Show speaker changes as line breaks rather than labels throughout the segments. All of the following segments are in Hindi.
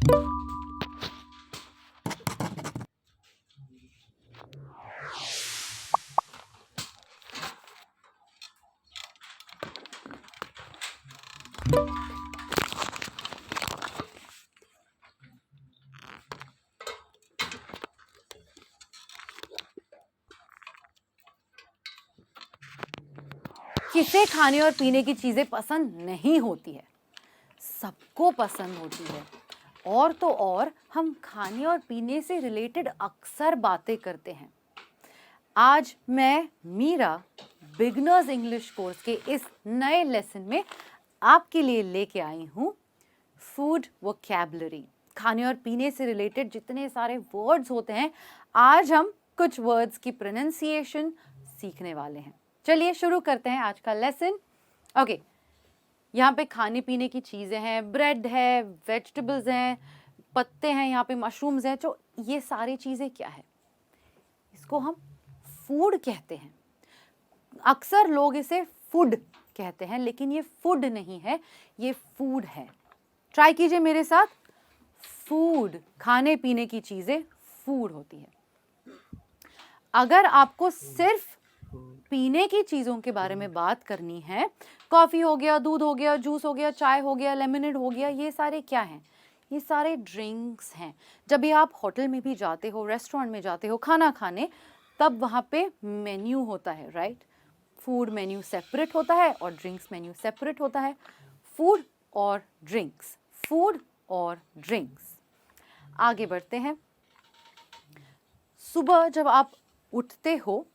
किसे खाने और पीने की चीजें पसंद नहीं होती है? सबको पसंद होती है। और तो और हम खाने और पीने से रिलेटेड अक्सर बातें करते हैं। आज मैं मीरा बिगनर्स इंग्लिश कोर्स के इस नए लेसन में आपके लिए लेके आई हूँ फूड वोकैबुलरी। खाने और पीने से रिलेटेड जितने सारे वर्ड्स होते हैं, आज हम कुछ वर्ड्स की प्रोनाउंसिएशन सीखने वाले हैं। चलिए शुरू करते हैं आज का लेसन। ओके, यहाँ पे खाने पीने की चीज़ें हैं, ब्रेड है, वेजिटेबल्स हैं, पत्ते हैं, यहाँ पे मशरूम्स हैं। तो ये सारी चीज़ें क्या है? इसको हम फूड कहते हैं। अक्सर लोग इसे फूड कहते हैं, लेकिन ये फूड नहीं है, ये फूड है। ट्राई कीजिए मेरे साथ। फूड, खाने पीने की चीज़ें फूड होती है। अगर आपको सिर्फ पीने की चीज़ों के बारे में बात करनी है, कॉफ़ी हो गया, दूध हो गया, जूस हो गया, चाय हो गया, लेमनेड हो गया, ये सारे क्या हैं? ये सारे ड्रिंक्स हैं। जब भी आप होटल में भी जाते हो, रेस्टोरेंट में जाते हो खाना खाने, तब वहाँ पे मेन्यू होता है, राइट? फूड मेन्यू सेपरेट होता है और ड्रिंक्स मेन्यू सेपरेट होता है। फूड और ड्रिंक्स, फूड और ड्रिंक्स। आगे बढ़ते हैं। सुबह जब आप उठते हो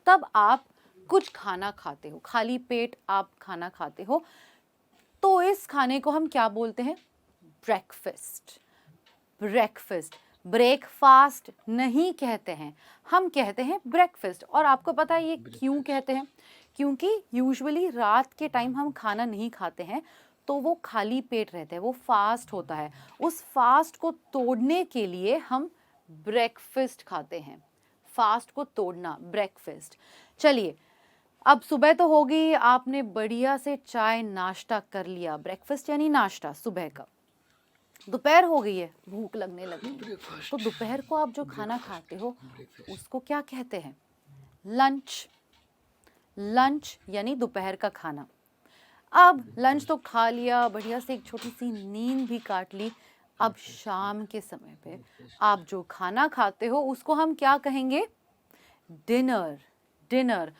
तब आप कुछ खाना खाते हो, खाली पेट आप खाना खाते हो, तो इस खाने को हम क्या बोलते हैं? ब्रेकफास्ट। ब्रेकफास्ट, ब्रेकफास्ट नहीं कहते हैं, हम कहते हैं ब्रेकफास्ट। और आपको पता है ये क्यों कहते हैं? क्योंकि यूजुअली रात के टाइम हम खाना नहीं खाते हैं, तो वो खाली पेट रहते हैं, वो फास्ट होता है। उस फास्ट को तोड़ने के लिए हम ब्रेकफास्ट खाते हैं। फास्ट को तोड़ना, ब्रेकफास्ट। चलिए, अब सुबह तो हो गई, आपने बढ़िया से चाय नाश्ता कर लिया, ब्रेकफास्ट यानी नाश्ता सुबह का। दोपहर हो गई है, भूख लगने लगी, तो दोपहर को आप जो खाना खाते हो उसको क्या कहते हैं? लंच। लंच यानी दोपहर का खाना। अब लंच तो खा लिया, बढ़िया से एक छोटी सी नींद भी काट ली। अब शाम के समय पे आप जो खाना खाते हो उसको हम क्या कहेंगे? डिनर। डिनर।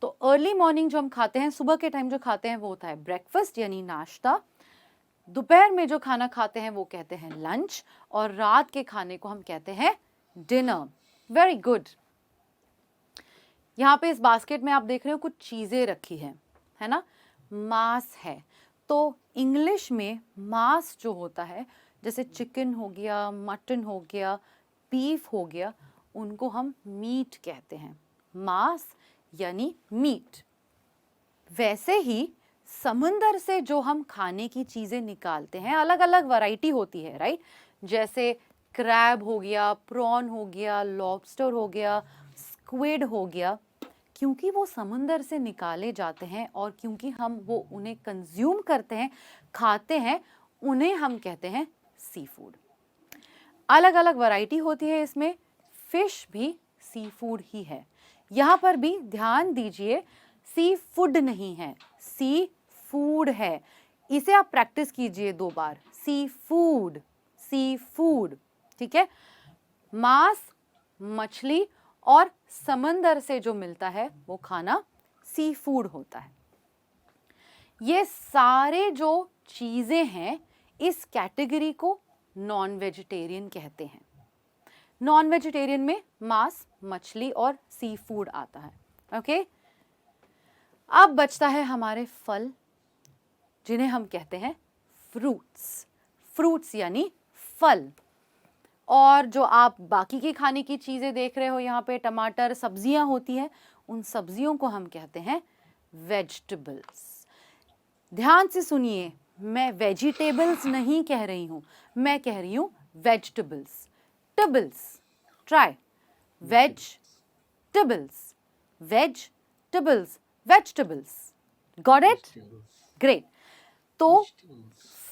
तो अर्ली मॉर्निंग जो हम खाते हैं, सुबह के टाइम जो खाते हैं वो होता है ब्रेकफास्ट यानी नाश्ता। दोपहर में जो खाना खाते हैं वो कहते हैं लंच, और रात के खाने को हम कहते हैं डिनर। Very good. यहाँ पे इस बास्केट में आप देख रहे हो कुछ चीज़ें रखी है ना? मांस है। तो इंग्लिश में मांस जो होता है, जैसे चिकन हो गया, मटन हो गया, बीफ हो गया, उनको हम मीट कहते हैं। मांस यानी मीट। वैसे ही समुंदर से जो हम खाने की चीज़ें निकालते हैं, अलग अलग वैरायटी होती है, राइट? जैसे क्रैब हो गया, प्रॉन हो गया, लॉबस्टर हो गया, स्क्विड हो गया। क्योंकि वो समुंदर से निकाले जाते हैं और क्योंकि हम वो उन्हें कंज्यूम करते हैं, खाते हैं, उन्हें हम कहते हैं सी फूड। अलग अलग वैरायटी होती है इसमें। फिश भी सी फूड ही है। यहाँ पर भी ध्यान दीजिए, सी फूड नहीं है, सी फूड है। इसे आप प्रैक्टिस कीजिए 2 बार। सी फूड, सी फूड, ठीक है? मांस, मछली और समंदर से जो मिलता है वो खाना सी फूड होता है। ये सारे जो चीज़ें हैं, इस कैटेगरी को नॉन वेजिटेरियन कहते हैं। नॉन वेजिटेरियन में मांस, मछली और सी फूड आता है। ओके, अब बचता है हमारे फल, जिन्हें हम कहते हैं फ्रूट्स। फ्रूट्स यानी फल। और जो आप बाकी की खाने की चीज़ें देख रहे हो, यहाँ पे टमाटर, सब्जियां होती हैं, उन सब्जियों को हम कहते हैं वेजिटेबल्स। ध्यान से सुनिए, मैं वेजिटेबल्स नहीं कह रही हूँ, मैं कह रही हूँ vegetables. Tables, try. Vegetables, vegetables, vegetables. Got it? Great. तो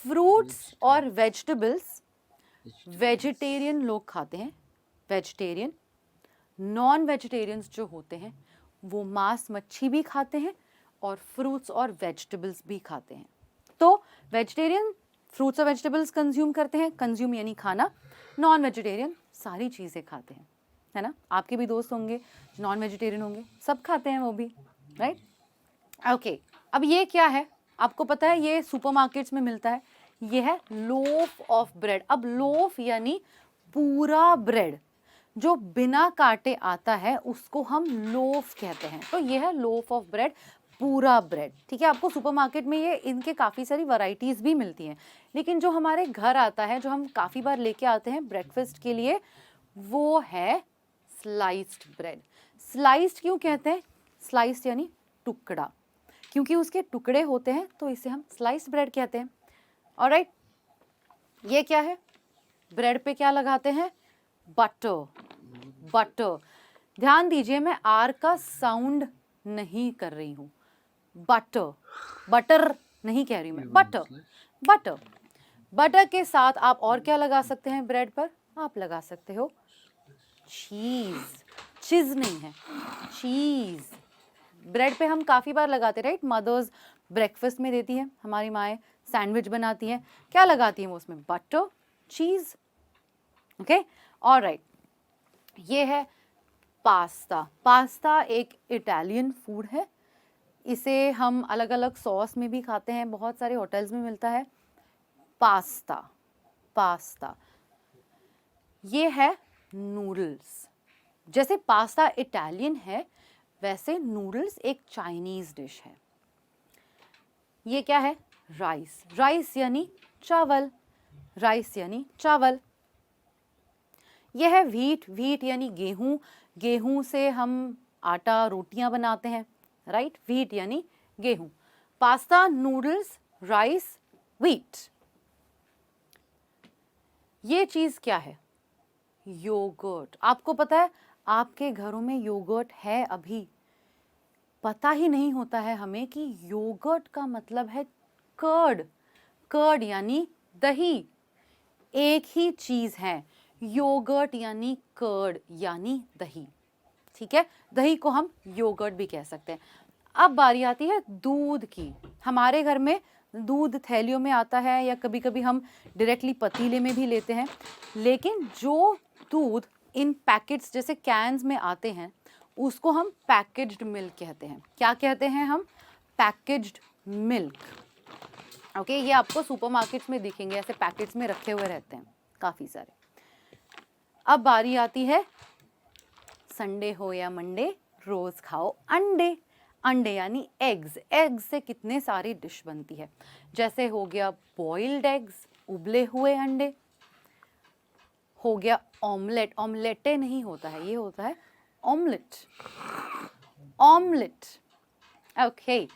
फ्रूट्स और वेजिटेबल्स वेजिटेरियन लोग खाते हैं, वेजिटेरियन। नॉन वेजिटेरियंस जो होते हैं वो मांस मच्छी भी खाते हैं और फ्रूट्स और वेजिटेबल्स भी खाते हैं। तो वेजिटेरियन फ्रूट्स और वेजिटेबल्स कंज्यूम करते हैं, कंज्यूम यानी खाना। नॉन वेजिटेरियन सारी चीज़ें खाते हैं, है ना। आपके भी दोस्त होंगे नॉन वेजिटेरियन होंगे, सब खाते हैं वो भी, राइट। ओके, अब ये क्या है आपको पता है, ये सुपरमार्केट्स में मिलता है, ये है लोफ ऑफ ब्रेड। अब लोफ यानी पूरा ब्रेड जो बिना काटे आता है उसको हम लोफ कहते हैं। तो ये है लोफ ऑफ ब्रेड, पूरा ब्रेड, ठीक है। आपको सुपरमार्केट में ये इनके काफ़ी सारी वैरायटीज़ भी मिलती हैं, लेकिन जो हमारे घर आता है, जो हम काफ़ी बार लेके आते हैं ब्रेकफास्ट के लिए, वो है स्लाइस्ड ब्रेड। स्लाइस्ड क्यों कहते हैं? स्लाइस्ड यानी टुकड़ा, क्योंकि उसके टुकड़े होते हैं तो इसे हम स्लाइस्ड ब्रेड कहते हैं। ऑलराइट, ये क्या है? ब्रेड पे क्या लगाते हैं? Butter, butter. ध्यान दीजिए, मैं आर का साउंड नहीं कर रही हूँ। बटर, बटर नहीं कह रही मैं, बटर, बटर। बटर के साथ आप और क्या लगा सकते हैं ब्रेड पर? आप लगा सकते हो चीज, चीज नहीं है, चीज। ब्रेड पे हम काफ़ी बार लगाते, राइट। मदर्स ब्रेकफास्ट में देती है, हमारी माएँ सैंडविच बनाती हैं, क्या लगाती हैं वो उसमें? Butter, cheese. Okay, alright. ये है पास्ता। पास्ता एक इटालियन फूड है, इसे हम अलग अलग सॉस में भी खाते हैं, बहुत सारे होटल्स में मिलता है पास्ता, पास्ता। ये है नूडल्स। जैसे पास्ता इटालियन है, वैसे नूडल्स एक चाइनीज डिश है। ये क्या है? राइस। राइस यानी चावल, राइस यानी चावल। यह है व्हीट। व्हीट यानी गेहूं, गेहूं से हम आटा रोटियां बनाते हैं, राइट। व्हीट यानी गेहूं। Pasta, noodles, rice, wheat. ये चीज क्या है? योगर्ट। आपको पता है आपके घरों में योगर्ट है? अभी पता ही नहीं होता है हमें कि योगर्ट का मतलब है कर्ड। कर्ड यानी दही, एक ही चीज है। योगर्ट यानी कर्ड यानी दही, ठीक है। दही को हम योगर्ट भी कह सकते हैं। अब बारी आती है दूध की। हमारे घर में दूध थैलियों में आता है, या कभी कभी हम डायरेक्टली पतीले में भी लेते हैं, लेकिन जो दूध इन पैकेट्स जैसे कैन्स में आते हैं उसको हम पैकेज्ड मिल्क कहते हैं। क्या कहते हैं हम? Packaged milk. ओके, ये आपको सुपरमार्केट्स में दिखेंगे, ऐसे पैकेट्स में रखे हुए रहते हैं काफ़ी सारे। अब बारी आती है संडे हो या मंडे, रोज खाओ अंडे। अंडे यानी एग्स। एग्स से कितने सारी डिश बनती है, जैसे हो गया बॉइल्ड एग्स, उबले हुए अंडे, हो गया ऑमलेट। ऑमलेटे नहीं होता है, ये होता है ऑमलेट, ऑमलेट। ओके,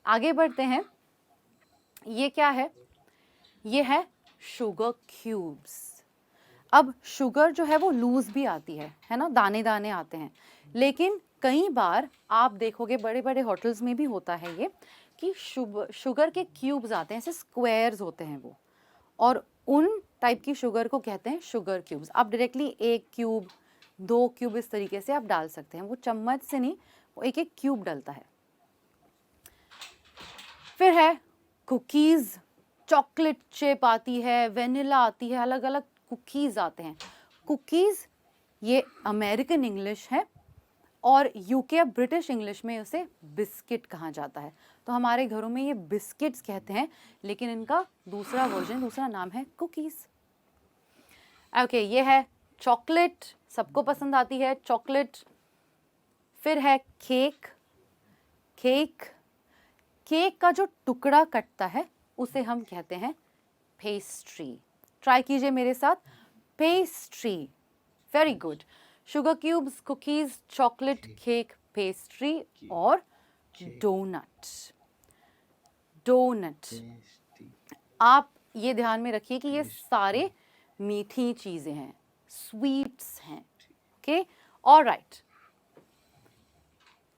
आगे बढ़ते हैं। ये क्या है? ये है शुगर क्यूब्स। अब शुगर जो है वो लूज भी आती है ना, दाने दाने आते हैं, लेकिन कई बार आप देखोगे बड़े बड़े होटल्स में भी होता है ये कि शुगर के क्यूब्स आते हैं, ऐसे स्क्वायर्स होते हैं वो, और उन टाइप की शुगर को कहते हैं शुगर क्यूब्स। आप डायरेक्टली एक क्यूब, दो क्यूब इस तरीके से आप डाल सकते हैं, वो चम्मच से नहीं, वो एक एक क्यूब डलता है। फिर है कुकीज़। चॉकलेट चिप आती है, वेनिला आती है, अलग अलग कुकीज़ आते हैं। कुकीज़ ये अमेरिकन इंग्लिश है, और यूके ब्रिटिश इंग्लिश में उसे बिस्किट कहा जाता है। तो हमारे घरों में ये बिस्किट्स कहते हैं, लेकिन इनका दूसरा वर्जन, दूसरा नाम है कुकीज़। ओके, ये है चॉकलेट, सबको पसंद आती है चॉकलेट। फिर है केक। केक, केक का जो टुकड़ा कटता है उसे हम कहते हैं पेस्ट्री। ट्राई कीजिए मेरे साथ, pastry. Very good. Sugar cubes, cookies, chocolate, cake, pastry और डोनट। डोनट। आप ये ध्यान में रखिए कि ये सारे मीठी चीजें हैं, स्वीट्स हैं। Okay, alright.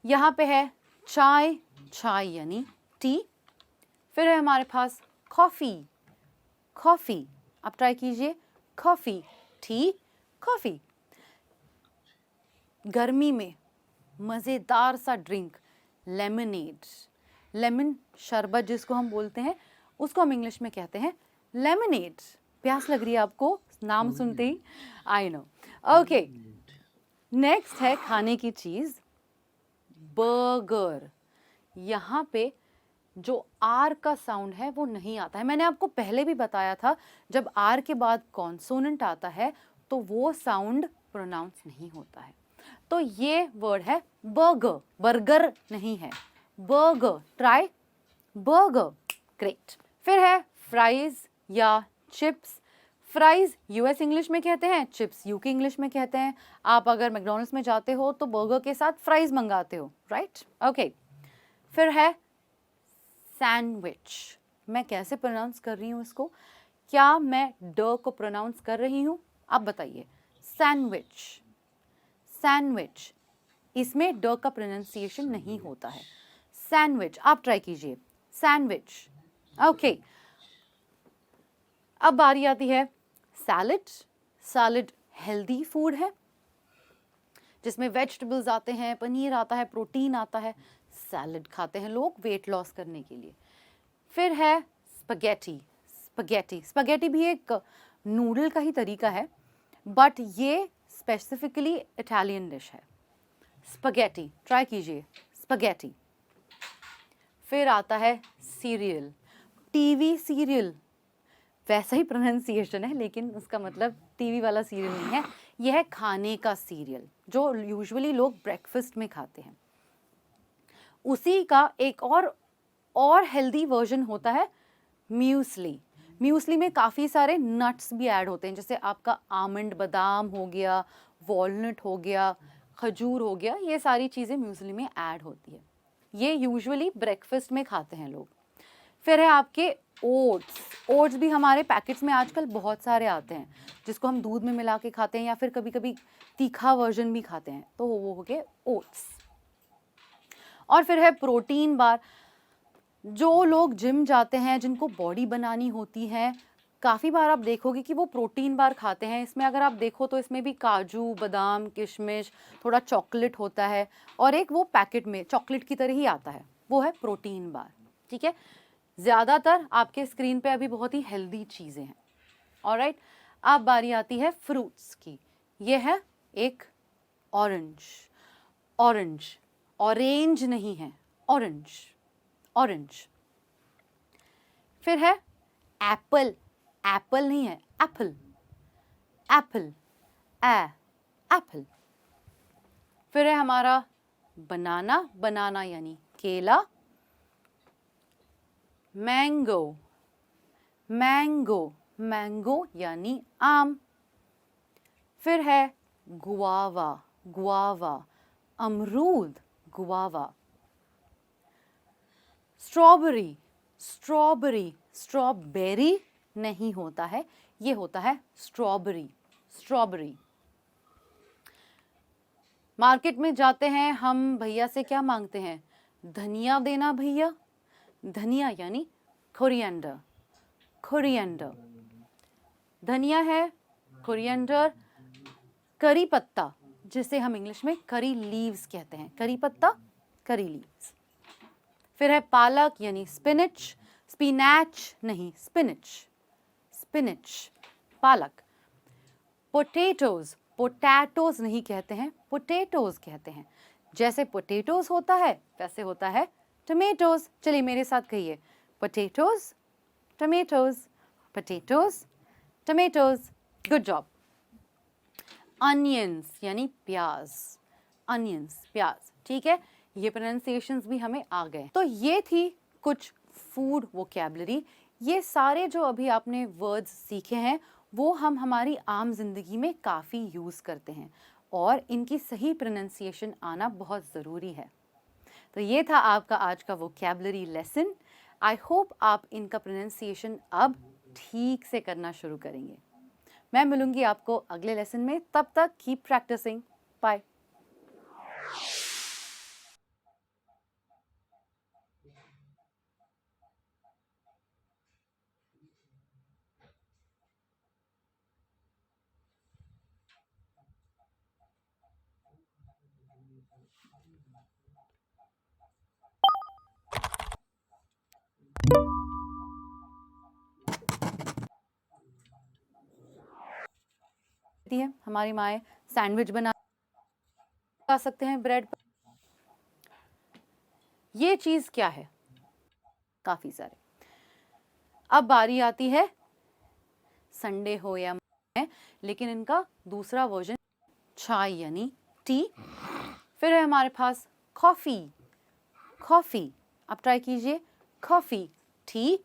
यहाँ पे है चाय। चाय यानी टी। फिर है हमारे पास कॉफ़ी। कॉफ़ी, आप ट्राई कीजिए, कॉफी, टी, कॉफी। गर्मी में मज़ेदार सा ड्रिंक, लेमनेड। लेमन शरबत जिसको हम बोलते हैं, उसको हम इंग्लिश में कहते हैं लेमनेड। प्यास लग रही है आपको नाम सुनते ही? I know. ओके, नेक्स्ट है खाने की चीज़, बर्गर। यहाँ पे जो आर का साउंड है वो नहीं आता है। मैंने आपको पहले भी बताया था, जब आर के बाद कॉन्सोनेंट आता है तो वो साउंड प्रोनाउंस नहीं होता है। तो ये वर्ड है बर्गर, बर्गर नहीं है, बर्गर। Try burger, great. फिर है फ्राइज या चिप्स। फ्राइज यूएस इंग्लिश में कहते हैं, चिप्स यूके इंग्लिश में कहते हैं। आप अगर मैकडॉनल्ड्स में जाते हो तो बर्गर के साथ फ्राइज मंगाते हो, राइट? ओके। फिर है सैंडविच। मैं कैसे प्रोनाउंस कर रही हूँ इसको? क्या मैं ड को प्रोनाउंस कर रही हूँ? आप बताइए। सैंडविच, सैंडविच, इसमें ड का प्रोनाउंसिएशन नहीं होता है। सैंडविच, आप ट्राई कीजिए, सैंडविच। ओके, अब बारी आती है सैलड। सैलड हेल्दी फूड है जिसमें वेजिटेबल्स आते हैं, पनीर आता है, प्रोटीन आता है। सैलड खाते हैं लोग वेट लॉस करने के लिए। फिर है स्पगेटी। स्पगेटी, स्पगेटी भी एक नूडल का ही तरीका है, बट ये स्पेसिफिकली इटालियन डिश है। स्पगेटी, ट्राई कीजिए, स्पगेटी। फिर आता है सीरियल, टीवी सीरियल। वैसा ही प्रोनाउंसिएशन है लेकिन उसका मतलब टीवी वाला सीरियल नहीं है। यह है खाने का सीरियल जो यूजुअली लोग ब्रेकफास्ट में खाते हैं। उसी का एक और हेल्दी वर्जन होता है म्यूसली। म्यूसली में काफ़ी सारे नट्स भी ऐड होते हैं, जैसे आपका आमंड, बादाम हो गया, वॉलनट हो गया, खजूर हो गया, ये सारी चीज़ें म्यूसली में ऐड होती है। ये यूजुअली ब्रेकफास्ट में खाते हैं लोग। फिर है आपके ओट्स। ओट्स भी हमारे पैकेट्स में आजकल बहुत सारे आते हैं जिसको हम दूध में मिला के खाते हैं या फिर कभी कभी तीखा वर्जन भी खाते हैं, तो वो हो गए ओट्स। और फिर है प्रोटीन बार। जो लोग जिम जाते हैं, जिनको बॉडी बनानी होती है, काफ़ी बार आप देखोगे कि वो प्रोटीन बार खाते हैं। इसमें अगर आप देखो तो इसमें भी काजू, बादाम, किशमिश, थोड़ा चॉकलेट होता है और एक वो पैकेट में चॉकलेट की तरह ही आता है, वो है प्रोटीन बार। ठीक है, ज़्यादातर आपके स्क्रीन पे अभी बहुत ही हेल्दी चीज़ें हैं। ऑलराइट, अब बारी आती है फ्रूट्स की। ये है एक ऑरेंज। ऑरेंज, ऑरेंज नहीं है, ऑरेंज, ऑरेंज। फिर है एप्पल। एप्पल नहीं है, एप्पल, एप्पल, एप्पल। फिर है हमारा बनाना। बनाना यानी केला। मैंगो, मैंगो, मैंगो यानी आम। फिर है गुआवा। गुआवा, अमरूद, गुआवा। स्ट्रॉबेरी, स्ट्रॉबेरी, स्ट्रॉबेरी नहीं होता है, ये होता है स्ट्रॉबेरी, स्ट्रॉबेरी। मार्केट में जाते हैं हम, भैया से क्या मांगते हैं? धनिया देना भैया। धनिया यानी कोरिएंडर, कोरिएंडर। धनिया है, कोरिएंडर। करी पत्ता, जिसे हम इंग्लिश में करी लीव्स कहते हैं, करी पत्ता, करी लीव्स। फिर है पालक यानी स्पिनच। स्पिनैच नहीं, स्पिनच, स्पिनच, पालक। पोटैटोज, पोटैटोज नहीं कहते हैं, पोटैटोज कहते हैं। जैसे पोटैटोज होता है वैसे होता है टमेटोज। चलिए मेरे साथ कहिए, potatoes, tomatoes, potatoes, tomatoes. Good job. Onions यानी प्याज, अनियंस, प्याज। ठीक है, ये प्रोनाउंसिएशंस भी हमें आ गए। तो ये थी कुछ फूड वोकैबुलरी। ये सारे जो अभी आपने वर्ड्स सीखे हैं वो हम हमारी आम जिंदगी में काफ़ी यूज़ करते हैं और इनकी सही प्रोनाउंसिएशन आना बहुत ज़रूरी है। तो ये था आपका आज का वोकैबुलरी लेसन। आई होप आप इनका प्रोनाउंसिएशन अब ठीक से करना शुरू करेंगे। मैं मिलूंगी आपको अगले लेसन में, तब तक कीप प्रैक्टिसिंग। बाय। है हमारी माएँ, सैंडविच बना सकते हैं ब्रेड पर। ये चीज़ क्या है? काफ़ी सारे। अब बारी आती है संडे हो या है, लेकिन इनका दूसरा वर्जन चाय यानी टी। फिर है हमारे पास कॉफ़ी, कॉफ़ी, आप ट्राई कीजिए, कॉफ़ी, टी,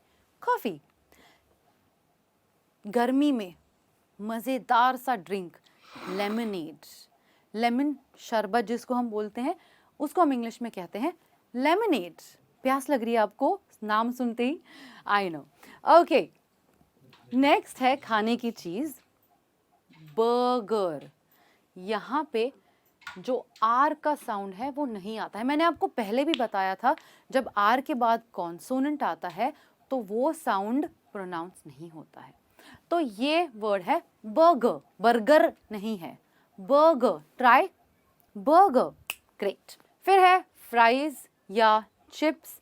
कॉफ़ी। गर्मी में मज़ेदार सा ड्रिंक लेमनेड, लेमन शरबत जिसको हम बोलते हैं, उसको हम इंग्लिश में कहते हैं लेमनेड। प्यास लग रही है आपको नाम सुनते ही? I know. ओके, नेक्स्ट है खाने की चीज़ बर्गर। यहाँ पे जो आर का साउंड है वो नहीं आता है। मैंने आपको पहले भी बताया था, जब आर के बाद कॉन्सोनेंट आता है तो वो साउंड प्रोनाउंस नहीं होता है। तो ये वर्ड है बर्गर, बर्गर नहीं है, बर्गर। Try burger, great. फिर है फ्राइज या चिप्स।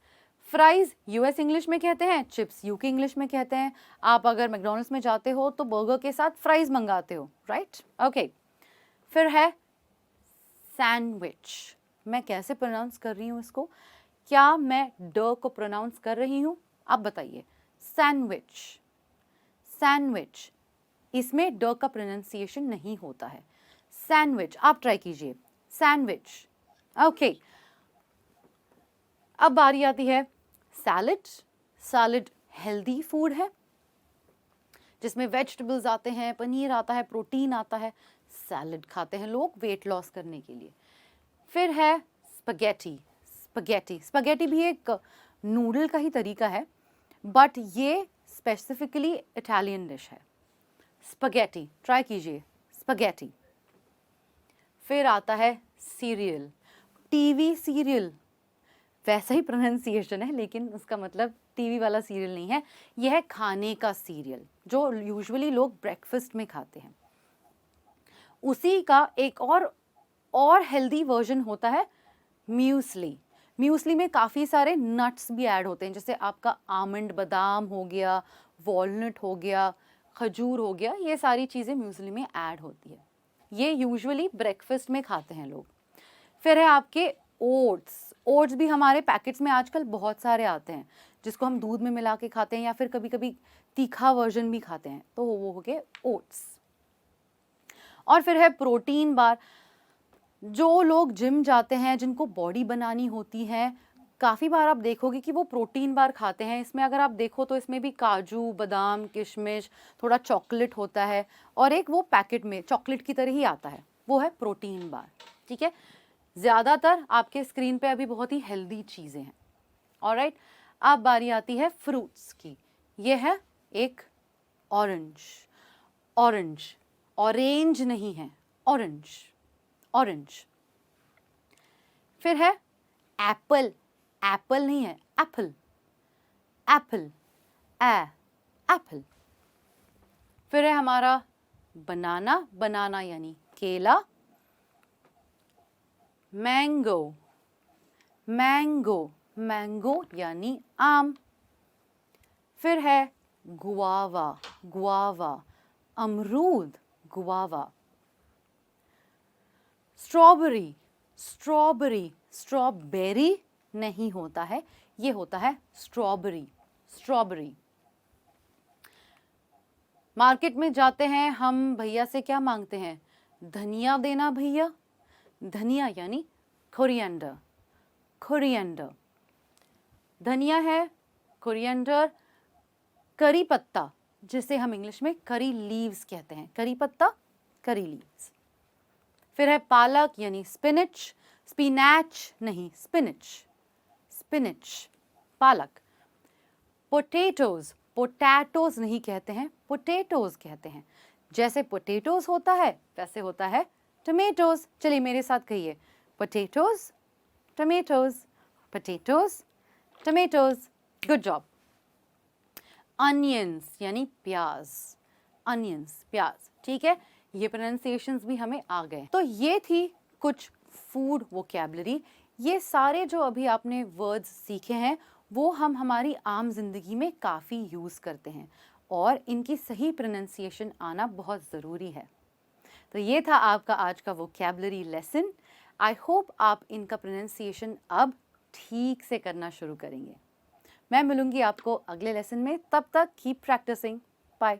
फ्राइज यूएस इंग्लिश में कहते हैं, चिप्स यूके इंग्लिश में कहते हैं। आप अगर मैकडॉनल्ड्स में जाते हो तो बर्गर के साथ फ्राइज मंगाते हो, राइट? ओके। फिर है सैंडविच। मैं कैसे प्रोनाउंस कर रही हूँ इसको? क्या मैं ड को प्रोनाउंस कर रही हूँ? आप बताइए। सैंडविच, सैंडविच, इसमें ड का प्रोनाउंसिएशन नहीं होता है। सैंडविच, आप ट्राई कीजिए, सैंडविच। ओके, अब बारी आती है सैलड। सैलड हेल्दी फूड है जिसमें वेजिटेबल्स आते हैं, पनीर आता है, प्रोटीन आता है। सैलड खाते हैं लोग वेट लॉस करने के लिए। फिर है स्पगेटी। स्पगेटी, स्पगेटी भी एक नूडल का ही तरीका है, बट ये स्पेसिफिकली इटालियन डिश है। स्पगेटी, ट्राई कीजिए, स्पगेटी। फिर आता है सीरियल, टीवी सीरियल। वैसा ही प्रोनाउंसिएशन है लेकिन उसका मतलब टीवी वाला सीरियल नहीं है, यह है खाने का सीरियल जो यूजुअली लोग ब्रेकफास्ट में खाते हैं। उसी का एक और हेल्दी वर्जन होता है म्यूसली। म्यूसली में काफ़ी सारे नट्स भी ऐड होते हैं, जैसे आपका आमंड, बादाम हो गया, वॉलनट हो गया, खजूर हो गया, ये सारी चीज़ें म्यूसली में ऐड होती है। ये यूजुअली ब्रेकफास्ट में खाते हैं लोग। फिर है आपके ओट्स। ओट्स भी हमारे पैकेट्स में आजकल बहुत सारे आते हैं जिसको हम दूध में मिला के खाते हैं या फिर कभी कभी तीखा वर्जन भी खाते हैं, तो वो हो गए ओट्स। और फिर है प्रोटीन बार। जो लोग जिम जाते हैं, जिनको बॉडी बनानी होती है, काफ़ी बार आप देखोगे कि वो प्रोटीन बार खाते हैं। इसमें अगर आप देखो तो इसमें भी काजू, बादाम, किशमिश, थोड़ा चॉकलेट होता है और एक वो पैकेट में चॉकलेट की तरह ही आता है, वो है प्रोटीन बार। ठीक है, ज़्यादातर आपके स्क्रीन पे अभी बहुत ही हेल्दी चीज़ें हैं। ऑलराइट, अब बारी आती है फ्रूट्स की। ये है एक ऑरेंज। ऑरेंज, ऑरेंज नहीं है, ऑरेंज, ऑरेंज। फिर है एप्पल। एप्पल नहीं है, एप्पल, एप्पल, एप्पल। फिर है हमारा बनाना। बनाना यानी केला। मैंगो, मैंगो, मैंगो यानी आम। फिर है गुआवा। गुआवा, अमरूद, गुआवा। स्ट्रॉबेरी, स्ट्रॉबेरी, स्ट्रॉबेरी नहीं होता है, ये होता है स्ट्रॉबेरी, स्ट्रॉबेरी। मार्केट में जाते हैं हम, भैया से क्या मांगते हैं? धनिया देना भैया। धनिया यानी कोरिएंडर, कोरिएंडर। धनिया है, कोरिएंडर। करी पत्ता, जिसे हम इंग्लिश में करी लीव्स कहते हैं, करी पत्ता, करी लीव्स। फिर है पालक यानी स्पिनच। स्पिनैच नहीं, स्पिनच, स्पिनच, पालक। पोटैटोज, पोटैटोज नहीं कहते हैं, पोटैटोज कहते हैं। जैसे पोटैटोज होता है वैसे होता है टमेटोज। चलिए मेरे साथ कहिए, potatoes, tomatoes, potatoes, tomatoes. Good job. Onions यानी प्याज, अनियंस, प्याज। ठीक है, ये प्रोनाउंसिएशंस भी हमें आ गए। तो ये थी कुछ फूड वोकैबुलरी। ये सारे जो अभी आपने वर्ड्स सीखे हैं वो हम हमारी आम जिंदगी में काफ़ी यूज़ करते हैं और इनकी सही प्रोनाउंसिएशन आना बहुत ज़रूरी है। तो ये था आपका आज का वोकैबुलरी लेसन। आई होप आप इनका प्रोनाउंसिएशन अब ठीक से करना शुरू करेंगे। मैं मिलूंगी आपको अगले लेसन में, तब तक कीप प्रैक्टिसिंग। बाय।